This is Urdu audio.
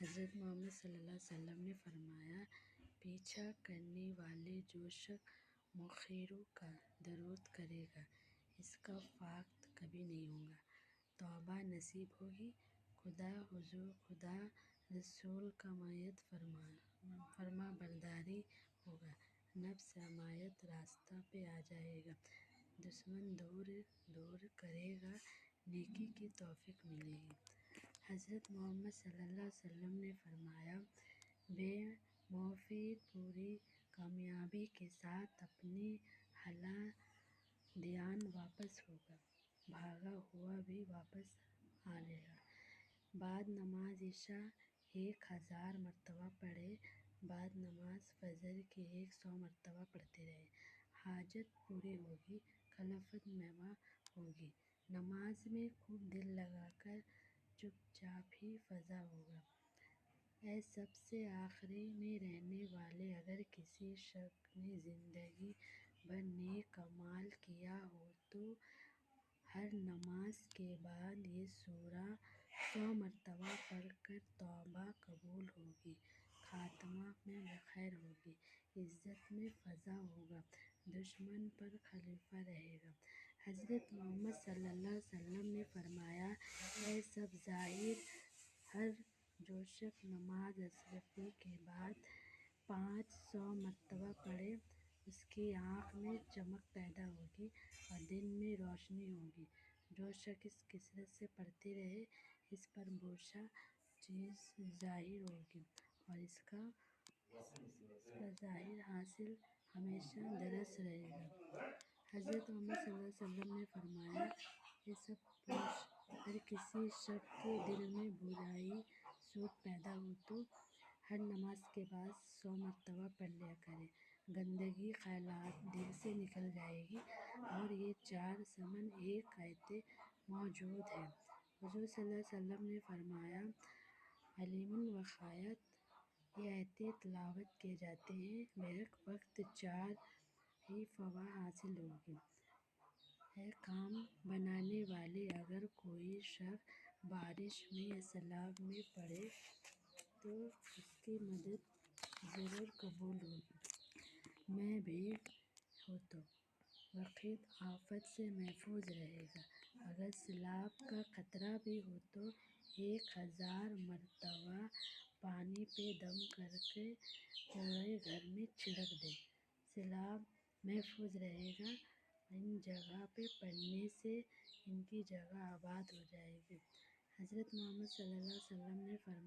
حضرت محمد صلی اللہ علیہ وسلم نے فرمایا، پیچھا کرنے والے جو شخص مؤخروں کا درود کرے گا اس کا فاقد کبھی نہیں ہوگا، توبہ نصیب ہوگی، خدا حضور خدا رسول کا مطیع فرما برداری ہوگا، نفس امارت راستہ پہ آ جائے گا، دشمن دور کرے گا، نیکی کی توفیق ملے گی۔ حضرت محمد صلی اللہ علیہ وسلم نے فرمایا، بے موفق پوری کامیابی کے ساتھ اپنے اعلیٰ دھیان واپس ہوگا، بھاگا ہوا بھی واپس آئے گا۔ بعد نماز عشاء 1000 مرتبہ پڑھے، بعد نماز فجر کے 100 مرتبہ پڑھتے رہے، حاجت پوری ہوگی، خلافت مہیا ہوگی۔ نماز میں خوب دل لگا کر چپ چاپ ہی فضا ہوگا۔ اے سب سے آخر میں رہنے والے، اگر کسی شخص نے زندگی بھر نیک اعمال کیا ہو تو ہر نماز کے بعد یہ سورہ 100 مرتبہ پڑھ کر توبہ قبول ہوگی، خاتمہ میں بخیر ہوگی، عزت میں فضا ہوگا، دشمن پر غالب رہے گا۔ حضرت محمد صلی اللہ علیہ وسلم نے فرمایا، اے سب ظاہر، ہر جو شخص نماز اشرفی کے بعد 500 مرتبہ پڑھے اس کی آنکھ میں چمک پیدا ہوگی اور دل میں روشنی ہوگی۔ جو شخص کثرت سے پڑھتے رہے اس پر بہشت چیز ظاہر ہوگی اور اس کا ظاہر حاصل ہمیشہ درست رہے گا۔ حضرت محمد صلی اللہ علیہ وسلم نے فرمایا، اے سب پوش، اگر کسی شخص کے دل میں برائی سوگ پیدا ہو تو ہر نماز کے بعد 100 مرتبہ پڑھ لیا کرے، گندگی خیالات دل سے نکل جائے گی۔ اور یہ 4 ضمن ایک آیت موجود ہے۔ حضور صلی اللہ علیہ وسلم نے فرمایا، علم وقایت، یہ آیتیں تلاوت کیے جاتے ہیں بیک وقت 4 ہی فوائد حاصل ہوگی۔ اے کام بنانے والے، اگر کوئی شخص بارش میں یا سیلاب میں پڑے تو اس کی مدد ضرور قبول ہوگی۔ میں بھیگ ہو تو وقت آفت سے محفوظ رہے گا، اگر سیلاب کا خطرہ بھی ہو تو 1000 مرتبہ پانی پہ دم کر کے پورے گھر میں چھڑک دے، سیلاب محفوظ رہے گا۔ ان جگہ پہ پڑھنے سے ان کی جگہ آباد ہو جائے گی۔ حضرت محمد صلی اللہ علیہ وسلم نے فرمایا،